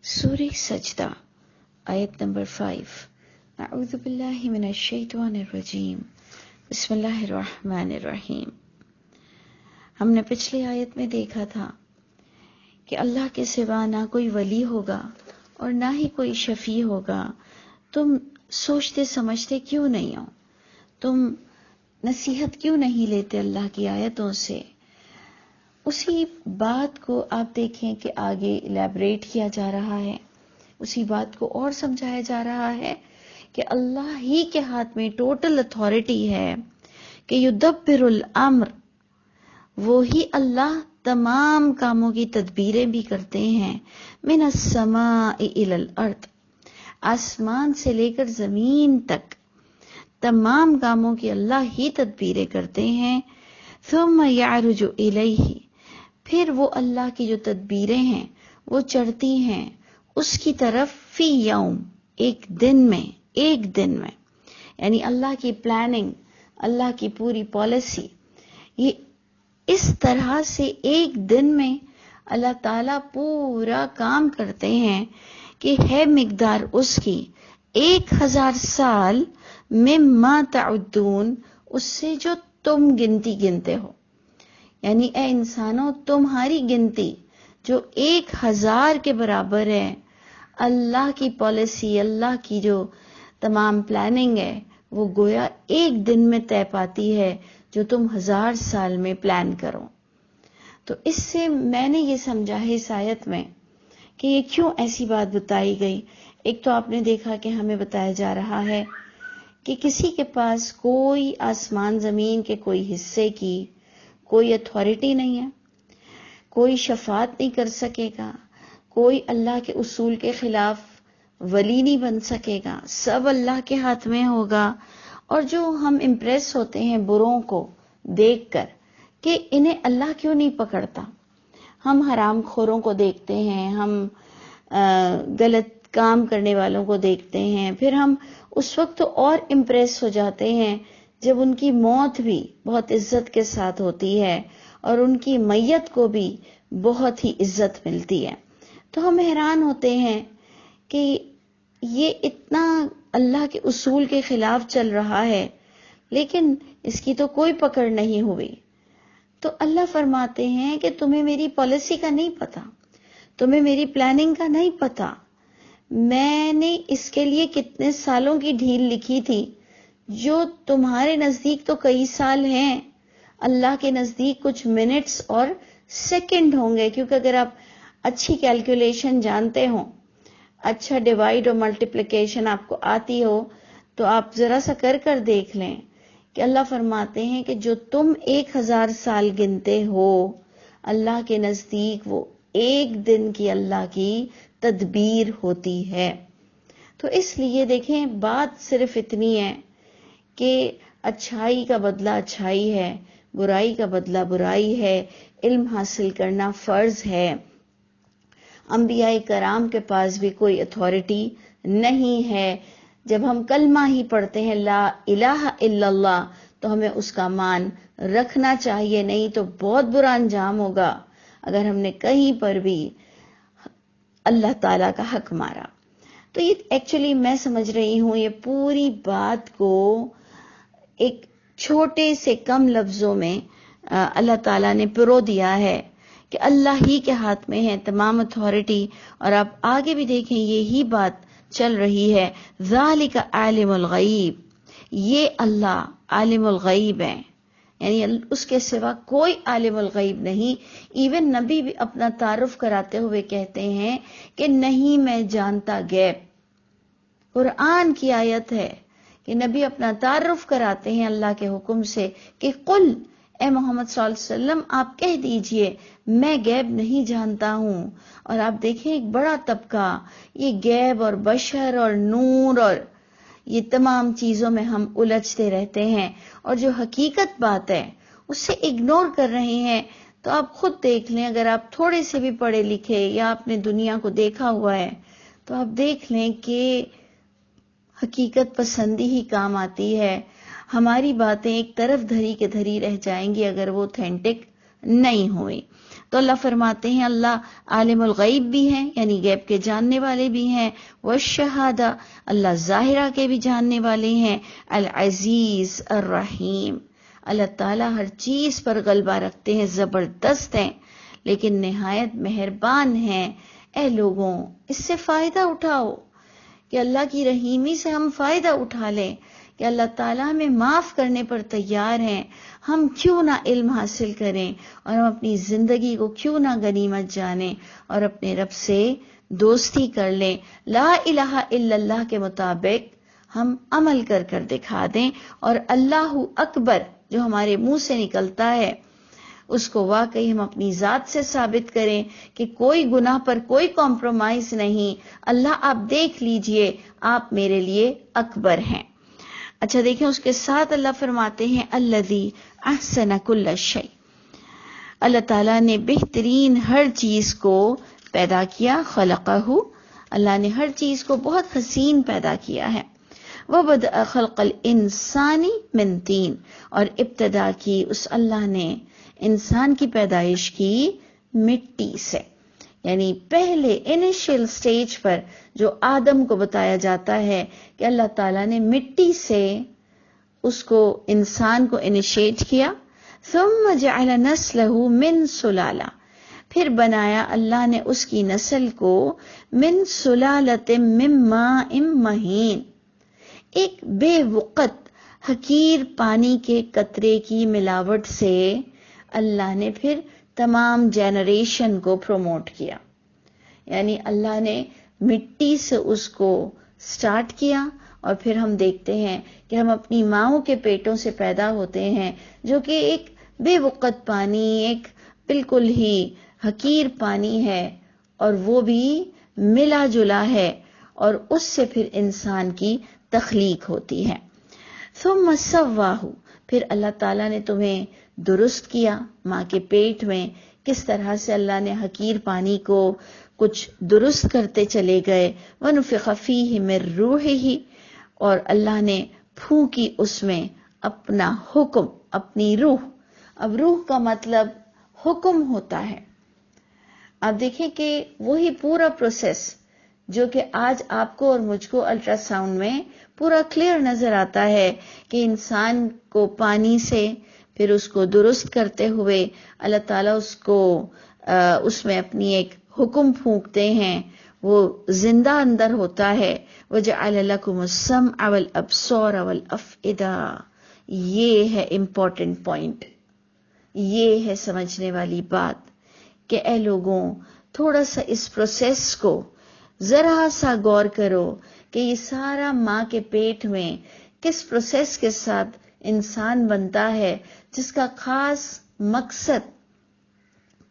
سورہ سجدہ آیت نمبر 5۔ اعوذ باللہ من الشیطان الرجیم، بسم اللہ الرحمن الرحیم۔ ہم نے پچھلی آیت میں دیکھا تھا کہ اللہ کے سوا نہ کوئی ولی ہوگا اور نہ ہی کوئی شفیع ہوگا۔ تم سوچتے سمجھتے کیوں نہیں ہو؟ تم نصیحت کیوں نہیں لیتے اللہ کی آیتوں سے؟ اسی بات کو آپ دیکھیں کہ آگے الیبریٹ کیا جا رہا ہے، اسی بات کو اور سمجھایا جا رہا ہے کہ اللہ ہی کے ہاتھ میں ٹوٹل اتھارٹی ہے کہ یدبر الامر، وہی اللہ تمام کاموں کی تدبیریں بھی کرتے ہیں۔ من السماء الی الارض، آسمان سے لے کر زمین تک تمام کاموں کی اللہ ہی تدبیریں کرتے ہیں۔ ثم یعرج الیہ، پھر وہ اللہ کی جو تدبیریں ہیں وہ چڑھتی ہیں اس کی طرف، فی یوم، ایک دن میں یعنی اللہ کی پلاننگ، اللہ کی پوری پالیسی، یہ اس طرح سے ایک دن میں اللہ تعالیٰ پورا کام کرتے ہیں کہ ہے مقدار اس کی 1000 سال مما تعدون، اس سے جو تم گنتی گنتے ہو۔ یعنی اے انسانوں، تمہاری گنتی جو 1000 کے برابر ہے، اللہ کی پالیسی، اللہ کی جو تمام پلاننگ ہے وہ گویا ایک دن میں طے پاتی ہے جو تم 1000 سال میں پلان کرو۔ تو اس سے میں نے یہ سمجھا ہے اس آیت میں کہ یہ کیوں ایسی بات بتائی گئی۔ ایک تو آپ نے دیکھا کہ ہمیں بتایا جا رہا ہے کہ کسی کے پاس کوئی آسمان زمین کے کوئی حصے کی کوئی اتھارٹی نہیں ہے، کوئی شفاعت نہیں کر سکے گا، کوئی اللہ کے اصول کے خلاف ولی نہیں بن سکے گا، سب اللہ کے ہاتھ میں ہوگا۔ اور جو ہم امپریس ہوتے ہیں بروں کو دیکھ کر کہ انہیں اللہ کیوں نہیں پکڑتا، ہم حرام خوروں کو دیکھتے ہیں، ہم غلط کام کرنے والوں کو دیکھتے ہیں، پھر ہم اس وقت تو اور امپریس ہو جاتے ہیں جب ان کی موت بھی بہت عزت کے ساتھ ہوتی ہے اور ان کی میت کو بھی بہت ہی عزت ملتی ہے۔ تو ہم حیران ہوتے ہیں کہ یہ اتنا اللہ کے اصول کے خلاف چل رہا ہے لیکن اس کی تو کوئی پکڑ نہیں ہوئی۔ تو اللہ فرماتے ہیں کہ تمہیں میری پالیسی کا نہیں پتا، تمہیں میری پلاننگ کا نہیں پتا، میں نے اس کے لیے کتنے سالوں کی ڈھیل لکھی تھی جو تمہارے نزدیک تو کئی سال ہیں، اللہ کے نزدیک کچھ منٹس اور سیکنڈ ہوں گے۔ کیونکہ اگر آپ اچھی کیلکولیشن جانتے ہوں، اچھا ڈیوائڈ اور ملٹیپلیکیشن آپ کو آتی ہو، تو آپ ذرا سا کر دیکھ لیں کہ اللہ فرماتے ہیں کہ جو تم 1000 سال گنتے ہو، اللہ کے نزدیک وہ ایک دن کی اللہ کی تدبیر ہوتی ہے۔ تو اس لیے دیکھیں، بات صرف اتنی ہے کہ اچھائی کا بدلہ اچھائی ہے، برائی کا بدلہ برائی ہے، علم حاصل کرنا فرض ہے۔ انبیاء کرام کے پاس بھی کوئی اتھارٹی نہیں ہے۔ جب ہم کلمہ ہی پڑھتے ہیں لا الہ الا اللہ تو ہمیں اس کا مان رکھنا چاہیے، نہیں تو بہت برا انجام ہوگا اگر ہم نے کہیں پر بھی اللہ تعالیٰ کا حق مارا۔ تو یہ ایکچولی میں سمجھ رہی ہوں یہ پوری بات کو ایک چھوٹے سے کم لفظوں میں اللہ تعالیٰ نے پرو دیا ہے کہ اللہ ہی کے ہاتھ میں ہے تمام اتھارٹی۔ اور آپ آگے بھی دیکھیں یہی بات چل رہی ہے، ذالک عالم الغیب، یہ اللہ عالم الغیب ہے، یعنی اس کے سوا کوئی عالم الغیب نہیں۔ ایون نبی بھی اپنا تعارف کراتے ہوئے کہتے ہیں کہ نہیں میں جانتا غیب۔ قرآن کی آیت ہے کہ نبی اپنا تعارف کراتے ہیں اللہ کے حکم سے کہ قل، اے محمد صلی اللہ علیہ وسلم آپ کہہ دیجئے میں غیب نہیں جانتا ہوں۔ اور آپ دیکھیں ایک بڑا طبقہ یہ غیب اور بشر اور نور اور یہ تمام چیزوں میں ہم الجھتے رہتے ہیں اور جو حقیقت بات ہے اسے اگنور کر رہے ہیں۔ تو آپ خود دیکھ لیں، اگر آپ تھوڑے سے بھی پڑھے لکھے یا آپ نے دنیا کو دیکھا ہوا ہے تو آپ دیکھ لیں کہ حقیقت پسندی ہی کام آتی ہے۔ ہماری باتیں ایک طرف دھری کے دھری رہ جائیں گی اگر وہ اوتھینٹک نہیں ہوئی۔ تو اللہ فرماتے ہیں اللہ عالم الغیب بھی ہیں، یعنی غیب کے جاننے والے بھی ہیں، والشہادہ اللہ ظاہرہ کے بھی جاننے والے ہیں، العزیز الرحیم اللہ تعالیٰ ہر چیز پر غلبہ رکھتے ہیں، زبردست ہیں لیکن نہایت مہربان ہیں۔ اے لوگوں اس سے فائدہ اٹھاؤ کہ اللہ کی رحیمی سے ہم فائدہ اٹھا لیں کہ اللہ تعالیٰ ہمیں معاف کرنے پر تیار ہیں، ہم کیوں نہ علم حاصل کریں اور ہم اپنی زندگی کو کیوں نہ غنیمت جانیں اور اپنے رب سے دوستی کر لیں، لا الہ الا اللہ کے مطابق ہم عمل کر کر دکھا دیں، اور اللہ اکبر جو ہمارے منہ سے نکلتا ہے اس کو واقعی ہم اپنی ذات سے ثابت کریں کہ کوئی گناہ پر کوئی کمپرومائز نہیں، اللہ آپ دیکھ لیجئے آپ میرے لیے اکبر ہیں۔ اچھا دیکھیں اس کے ساتھ اللہ فرماتے ہیں الذی احسن کل شیء، اللہ تعالیٰ نے بہترین ہر چیز کو پیدا کیا، خلقہ اللہ نے ہر چیز کو بہت حسین پیدا کیا ہے، وبدأ خلق الانسان من طین اور ابتدا کی اس اللہ نے انسان کی پیدائش کی مٹی سے، یعنی پہلے انیشیل سٹیج پر جو آدم کو بتایا جاتا ہے کہ اللہ تعالیٰ نے مٹی سے اس کو انسان کو انیشیٹ کیا، ثم جعل نسلہ من سلالہ پھر بنایا اللہ نے اس کی نسل کو من سلالۃ من ماء مہین ایک بے وقت حقیر پانی کے قطرے کی ملاوٹ سے اللہ نے پھر تمام جنریشن کو پروموٹ کیا، یعنی اللہ نے مٹی سے اس کو سٹارٹ کیا اور پھر ہم دیکھتے ہیں کہ ہم اپنی ماؤں کے پیٹوں سے پیدا ہوتے ہیں جو کہ ایک بے وقت پانی، ایک بالکل ہی حقیر پانی ہے اور وہ بھی ملا جلا ہے، اور اس سے پھر انسان کی تخلیق ہوتی ہے۔ ثم سواہ پھر اللہ تعالیٰ نے تمہیں درست کیا ماں کے پیٹ میں، کس طرح سے اللہ نے حقیر پانی کو کچھ درست کرتے چلے گئے، ونفخ فیہ من روحہ اور اللہ نے پھونکی اس میں اپنا حکم، اپنی روح۔ اب روح کا مطلب حکم ہوتا ہے۔ آپ دیکھیں کہ وہی پورا پروسیس جو کہ آج آپ کو اور مجھ کو الٹرا ساؤنڈ میں پورا کلیئر نظر آتا ہے کہ انسان کو پانی سے پھر اس کو درست کرتے ہوئے اللہ تعالیٰ اس میں اپنی ایک حکم پھونکتے ہیں، وہ زندہ اندر ہوتا ہے۔ وَجَعَلَ لَكُمُ السَّمْعَ وَالْأَبْصَارَ وَالْأَفْئِدَةَ یہ ہے امپورٹنٹ پوائنٹ، یہ ہے سمجھنے والی بات کہ اے لوگوں تھوڑا سا اس پروسیس کو ذرا سا غور کرو کہ یہ سارا ماں کے پیٹ میں کس پروسیس کے ساتھ انسان بنتا ہے، جس کا خاص مقصد،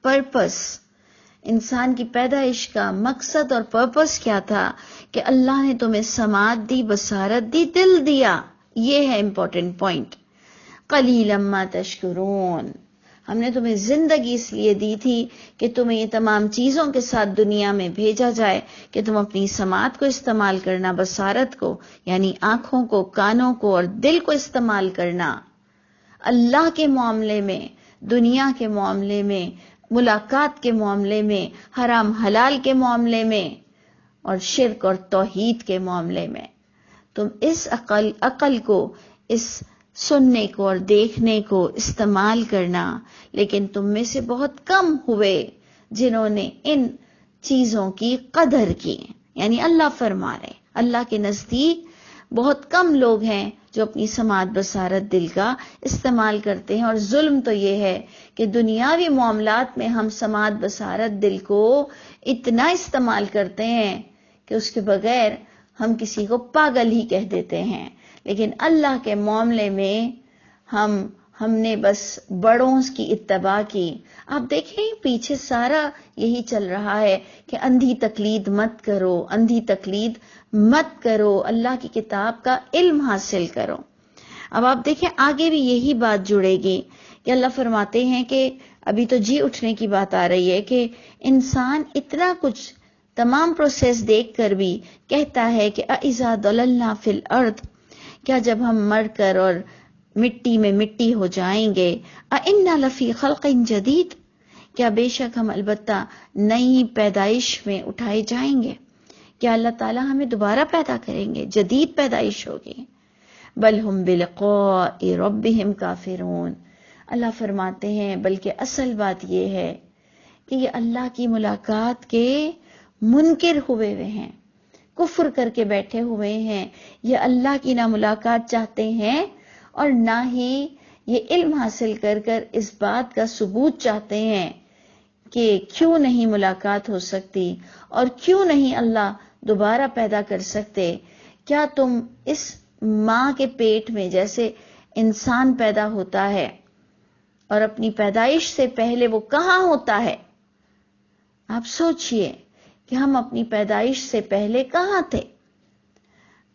پرپس، انسان کی پیدائش کا مقصد اور پرپس کیا تھا کہ اللہ نے تمہیں سماعت دی، بصارت دی، دل دیا۔ یہ ہے امپورٹنٹ پوائنٹ۔ قلیلا ما تشکرون ہم نے تمہیں زندگی اس لیے دی تھی کہ تمہیں یہ تمام چیزوں کے ساتھ دنیا میں بھیجا جائے کہ تم اپنی سماعت کو استعمال کرنا، بصارت کو یعنی آنکھوں کو، کانوں کو اور دل کو استعمال کرنا، اللہ کے معاملے میں، دنیا کے معاملے میں، ملاقات کے معاملے میں، حرام حلال کے معاملے میں اور شرک اور توحید کے معاملے میں۔ تم اس عقل کو، اس سننے کو اور دیکھنے کو استعمال کرنا، لیکن تم میں سے بہت کم ہوئے جنہوں نے ان چیزوں کی قدر کی، یعنی اللہ فرما رہے اللہ کے نزدیک بہت کم لوگ ہیں جو اپنی سماعت، بصارت، دل کا استعمال کرتے ہیں۔ اور ظلم تو یہ ہے کہ دنیاوی معاملات میں ہم سماعت، بصارت، دل کو اتنا استعمال کرتے ہیں کہ اس کے بغیر ہم کسی کو پاگل ہی کہہ دیتے ہیں، لیکن اللہ کے معاملے میں ہم نے بس بڑوں کی اتباع کی۔ آپ دیکھیں پیچھے سارا یہی چل رہا ہے کہ اندھی تقلید مت کرو، اندھی تقلید مت کرو، اللہ کی کتاب کا علم حاصل کرو۔ اب آپ دیکھیں آگے بھی یہی بات جڑے گی کہ اللہ فرماتے ہیں کہ ابھی تو جی اٹھنے کی بات آ رہی ہے کہ انسان اتنا کچھ تمام پروسیس دیکھ کر بھی کہتا ہے کہ اَإِذَا ضَلَلْنَا فِي الْأَرْضِ کیا جب ہم مر کر اور مٹی میں مٹی ہو جائیں گے، اَإِنَّا لَفِي خَلْقٍ جَدِيدٍ کیا بے شک ہم البتہ نئی پیدائش میں اٹھائے جائیں گے؟ کیا اللہ تعالیٰ ہمیں دوبارہ پیدا کریں گے؟ جدید پیدائش ہوگی؟ بل ہم بلقاء ربہم کافرون، اللہ فرماتے ہیں بلکہ اصل بات یہ ہے کہ یہ اللہ کی ملاقات کے منکر ہوئے ہوئے ہیں، کفر کر کے بیٹھے ہوئے ہیں، یہ اللہ کی نہ ملاقات چاہتے ہیں اور نہ ہی یہ علم حاصل کر کر اس بات کا ثبوت چاہتے ہیں کہ کیوں نہیں ملاقات ہو سکتی اور کیوں نہیں اللہ دوبارہ پیدا کر سکتے۔ کیا تم اس ماں کے پیٹ میں جیسے انسان پیدا ہوتا ہے اور اپنی پیدائش سے پہلے وہ کہاں ہوتا ہے؟ آپ سوچئے کہ ہم اپنی پیدائش سے پہلے کہاں تھے؟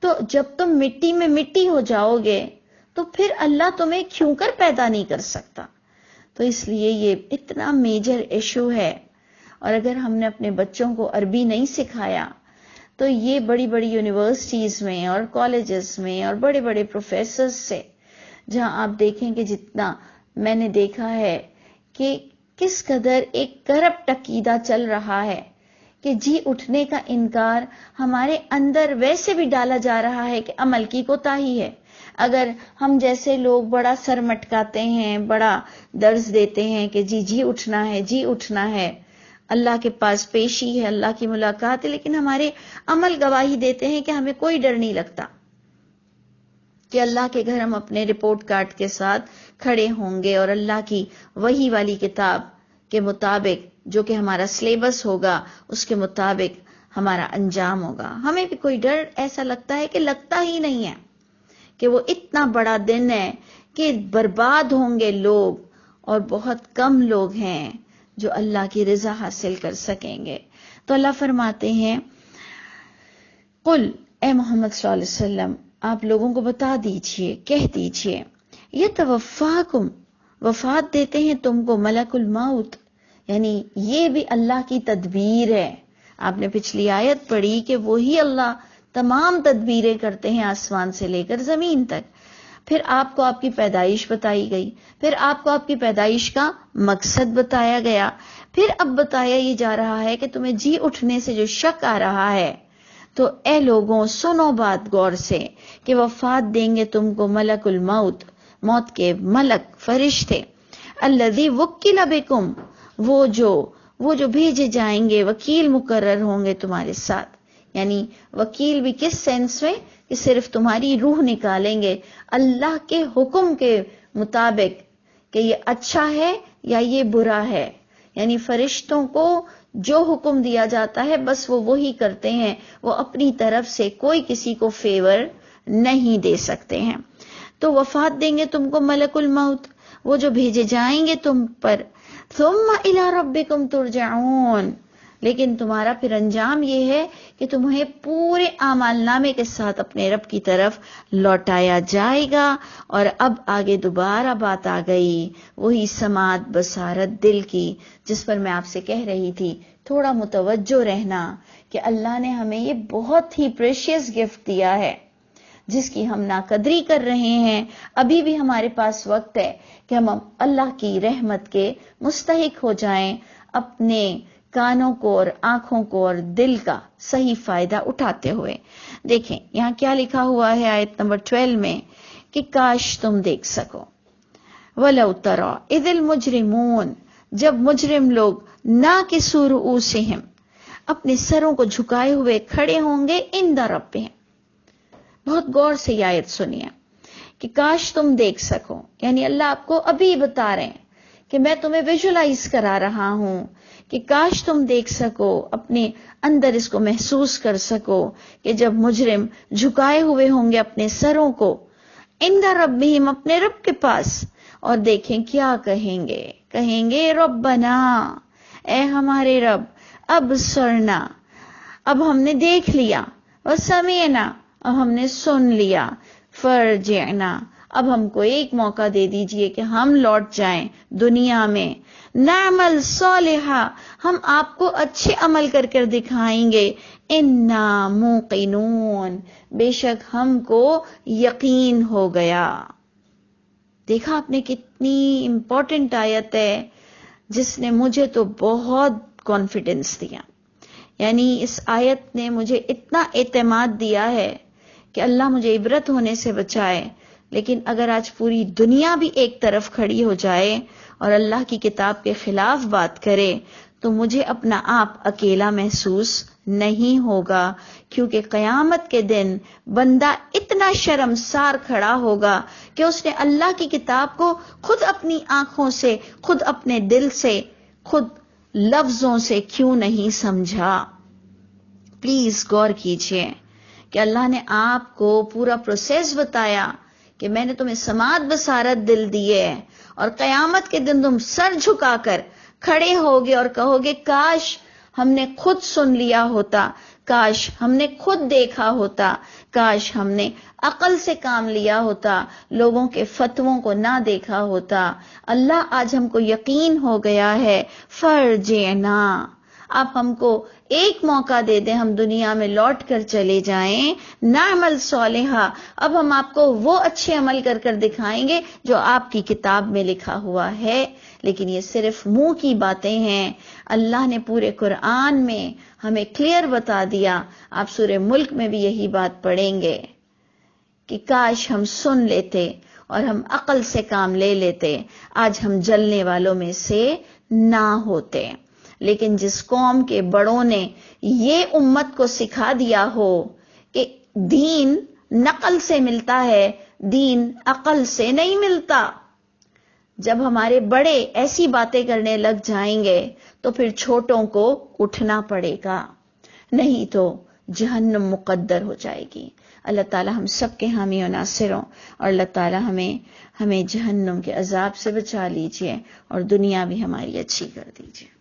تو جب تم مٹی میں مٹی ہو جاؤ گے تو پھر اللہ تمہیں کیوں کر پیدا نہیں کر سکتا؟ تو اس لیے یہ اتنا میجر ایشو ہے، اور اگر ہم نے اپنے بچوں کو عربی نہیں سکھایا تو یہ بڑی بڑی یونیورسٹیز میں اور کالجز میں اور بڑے بڑے پروفیسرز سے، جہاں آپ دیکھیں کہ جتنا میں نے دیکھا ہے کہ کس قدر ایک کرپٹ عقیدہ چل رہا ہے کہ جی اٹھنے کا انکار ہمارے اندر ویسے بھی ڈالا جا رہا ہے کہ عمل کی کوتاہی ہے۔ اگر ہم جیسے لوگ بڑا سر مٹکاتے ہیں، بڑا درس دیتے ہیں کہ جی اٹھنا ہے، جی اٹھنا ہے، اللہ کے پاس پیشی ہے، اللہ کی ملاقات ہے، لیکن ہمارے عمل گواہی دیتے ہیں کہ ہمیں کوئی ڈر نہیں لگتا کہ اللہ کے گھر ہم اپنے رپورٹ کارڈ کے ساتھ کھڑے ہوں گے اور اللہ کی وحی والی کتاب کے مطابق جو کہ ہمارا سلیبس ہوگا اس کے مطابق ہمارا انجام ہوگا۔ ہمیں بھی کوئی ڈر ایسا لگتا ہے کہ لگتا ہی نہیں ہے کہ وہ اتنا بڑا دن ہے کہ برباد ہوں گے لوگ اور بہت کم لوگ ہیں جو اللہ کی رضا حاصل کر سکیں گے۔ تو اللہ فرماتے ہیں قل، اے محمد صلی اللہ علیہ وسلم آپ لوگوں کو بتا دیجئے، کہہ دیجئے، یتوفاکم، وفات دیتے ہیں تم کو ملک الموت، یعنی یہ بھی اللہ کی تدبیر ہے۔ آپ نے پچھلی آیت پڑھی کہ وہی اللہ تمام تدبیریں کرتے ہیں آسمان سے لے کر زمین تک۔ پھر آپ کو آپ کی پیدائش بتائی گئی، پھر آپ کو آپ کی پیدائش کا مقصد بتایا گیا، پھر اب بتایا یہ جا رہا ہے کہ تمہیں جی اٹھنے سے جو شک آ رہا ہے تو اے لوگوں سنو بات غور سے کہ وفات دیں گے تم کو ملک الموت، موت کے ملک فرشتے، الذی وکل بکم، وہ جو بھیجے جائیں گے، وکیل مقرر ہوں گے تمہارے ساتھ۔ یعنی وکیل بھی کس سینس میں کہ صرف تمہاری روح نکالیں گے اللہ کے حکم کے مطابق کہ یہ اچھا ہے یا یہ برا ہے۔ یعنی فرشتوں کو جو حکم دیا جاتا ہے بس وہ وہی کرتے ہیں، وہ اپنی طرف سے کوئی کسی کو فیور نہیں دے سکتے ہیں۔ تو وفات دیں گے تم کو ملک الموت، وہ جو بھیجے جائیں گے تم پر، ثم الی ربکم ترجعون، لیکن تمہارا پھر انجام یہ ہے کہ تمہیں پورے اعمال نامے کے ساتھ اپنے رب کی طرف لوٹایا جائے گا۔ اور اب آگے دوبارہ بات آ گئی وہی سماعت بصارت دل کی، جس پر میں آپ سے کہہ رہی تھی تھوڑا متوجہ رہنا کہ اللہ نے ہمیں یہ بہت ہی پریشیس گفٹ دیا ہے جس کی ہم ناقدری کر رہے ہیں۔ ابھی بھی ہمارے پاس وقت ہے کہ ہم اللہ کی رحمت کے مستحق ہو جائیں، اپنے کانوں کو اور آنکھوں کو اور دل کا صحیح فائدہ اٹھاتے ہوئے۔ دیکھیں یہاں کیا لکھا ہوا ہے آیت نمبر 12 میں کہ کاش تم دیکھ سکو، وَلَوْ تَرَى إِذِ الْمُجْرِمُونَ، جب مجرم لوگ ناکسوا رؤوسہم، اپنے سروں کو جھکائے ہوئے کھڑے ہوں گے عند ربہم۔ بہت غور سے یہ آیت سنیے کہ کاش تم دیکھ سکو، یعنی اللہ آپ کو ابھی بتا رہے ہیں کہ میں تمہیں ویژولائز کرا رہا ہوں کہ کاش تم دیکھ سکو، اپنے اندر اس کو محسوس کر سکو کہ جب مجرم جھکائے ہوئے ہوں گے اپنے سروں کو عند ربہم، اپنے رب کے پاس، اور دیکھیں کیا کہیں گے ربنا، اے ہمارے رب، ابصرنا، اب ہم نے دیکھ لیا، وسمعنا، اب ہم نے سن لیا، فرجعنا، اب ہم کو ایک موقع دے دیجئے کہ ہم لوٹ جائیں دنیا میں، نعمل صالحا، ہم آپ کو اچھے عمل کر کر دکھائیں گے، انا موقنون، بے شک ہم کو یقین ہو گیا۔ دیکھا آپ نے کتنی امپورٹنٹ آیت ہے، جس نے مجھے تو بہت کانفیڈنس دیا. یعنی اس آیت نے مجھے اتنا اعتماد دیا ہے کہ اللہ مجھے عبرت ہونے سے بچائے. لیکن اگر آج پوری دنیا بھی ایک طرف کھڑی ہو جائے اور اللہ کی کتاب کے خلاف بات کرے تو مجھے اپنا آپ اکیلا محسوس نہیں ہوگا، کیونکہ قیامت کے دن بندہ اتنا شرمسار کھڑا ہوگا کہ اس نے اللہ کی کتاب کو خود اپنی آنکھوں سے، خود اپنے دل سے، خود لفظوں سے کیوں نہیں سمجھا. پلیز غور کیجئے کہ اللہ نے آپ کو پورا پروسیس بتایا کہ میں نے تمہیں سماعت بصارت دل دیے اور قیامت کے دن تم سر جھکا کر کھڑے ہوگے اور کہو گے کاش ہم نے خود سن لیا ہوتا، کاش ہم نے خود دیکھا ہوتا، کاش ہم نے عقل سے کام لیا ہوتا، لوگوں کے فتووں کو نہ دیکھا ہوتا. اللہ آج ہم کو یقین ہو گیا ہے. فرجعنا، آپ ہم کو ایک موقع دے دیں، ہم دنیا میں لوٹ کر چلے جائیں. نعمل صالحہ، اب ہم آپ کو وہ اچھے عمل کر کر دکھائیں گے جو آپ کی کتاب میں لکھا ہوا ہے. لیکن یہ صرف منہ کی باتیں ہیں. اللہ نے پورے قرآن میں ہمیں کلیئر بتا دیا. آپ سورہ ملک میں بھی یہی بات پڑھیں گے کہ کاش ہم سن لیتے اور ہم عقل سے کام لے لیتے، آج ہم جلنے والوں میں سے نہ ہوتے. لیکن جس قوم کے بڑوں نے یہ امت کو سکھا دیا ہو کہ دین نقل سے ملتا ہے، دین عقل سے نہیں ملتا، جب ہمارے بڑے ایسی باتیں کرنے لگ جائیں گے تو پھر چھوٹوں کو اٹھنا پڑے گا، نہیں تو جہنم مقدر ہو جائے گی. اللہ تعالی ہم سب کے حامی و ناصر ہوں، اور اللہ تعالی ہمیں جہنم کے عذاب سے بچا لیجئے اور دنیا بھی ہماری اچھی کر دیجئے.